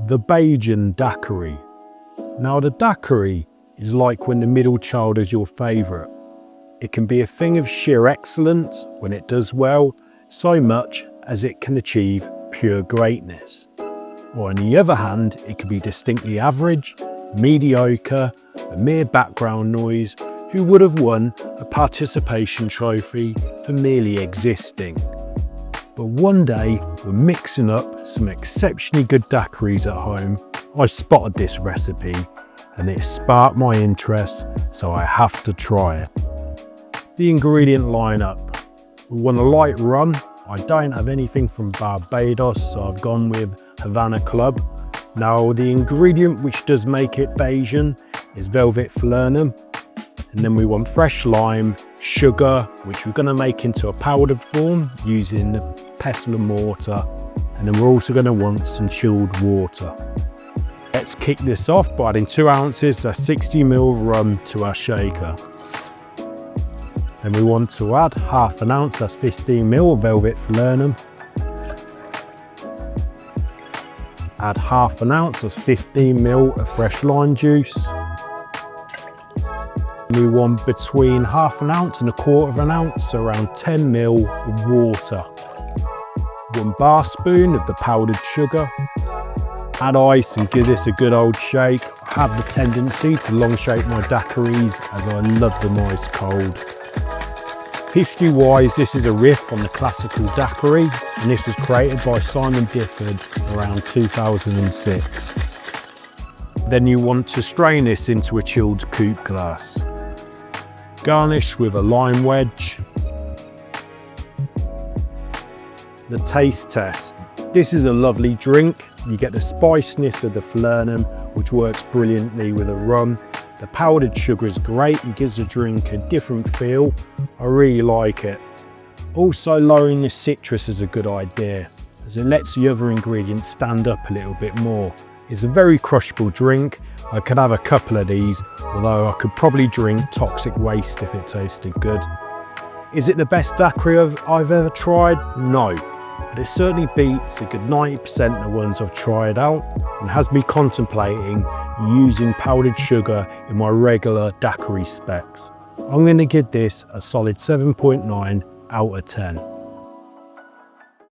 the Bajan Daiquiri. Now the daiquiri is like when the middle child is your favourite. It can be a thing of sheer excellence when it does well, so much as it can achieve pure greatness. Or on the other hand, it can be distinctly average, mediocre, a mere background noise who would have won a participation trophy for merely existing. But one day, when mixing up some exceptionally good daiquiris at home, I spotted this recipe and it sparked my interest, so I have to try it. The ingredient lineup. We want a light rum. I don't have anything from Barbados, so I've gone with Havana Club. Now the ingredient which does make it Bajan is velvet Falernum. And then we want fresh lime, sugar, which we're going to make into a powdered form using the pestle and mortar. And then we're also going to want some chilled water. Let's kick this off by adding 2 ounces of 60 ml rum to our shaker. Then we want to add half an ounce, that's 15 ml of velvet Falernum. Add half an ounce, that's 15 ml of fresh lime juice. We want between half an ounce and 1/4 ounce, so around 10 ml of water. 1 Barspoon of the powdered sugar. Add ice and give this a good old shake. I have the tendency to long shake my daiquiris as I love them ice cold. History wise, this is a riff on the classical daiquiri, and this was created by Simon Difford around 2006. Then you want to strain this into a chilled coupe glass. Garnish with a lime wedge. The taste test. This is a lovely drink. You get the spiciness of the Falernum, which works brilliantly with the rum. The powdered sugar is great and gives the drink a different feel. I really like it. Also, lowering the citrus is a good idea, as it lets the other ingredients stand up a little bit more. It's a very crushable drink. I could have a couple of these, although I could probably drink Toxic Waste if it tasted good. Is it the best daiquiri I've ever tried? No, but it certainly beats a good 90% of the ones I've tried out and has me contemplating using powdered sugar in my regular daiquiri specs. I'm going to give this a solid 7.9 out of 10.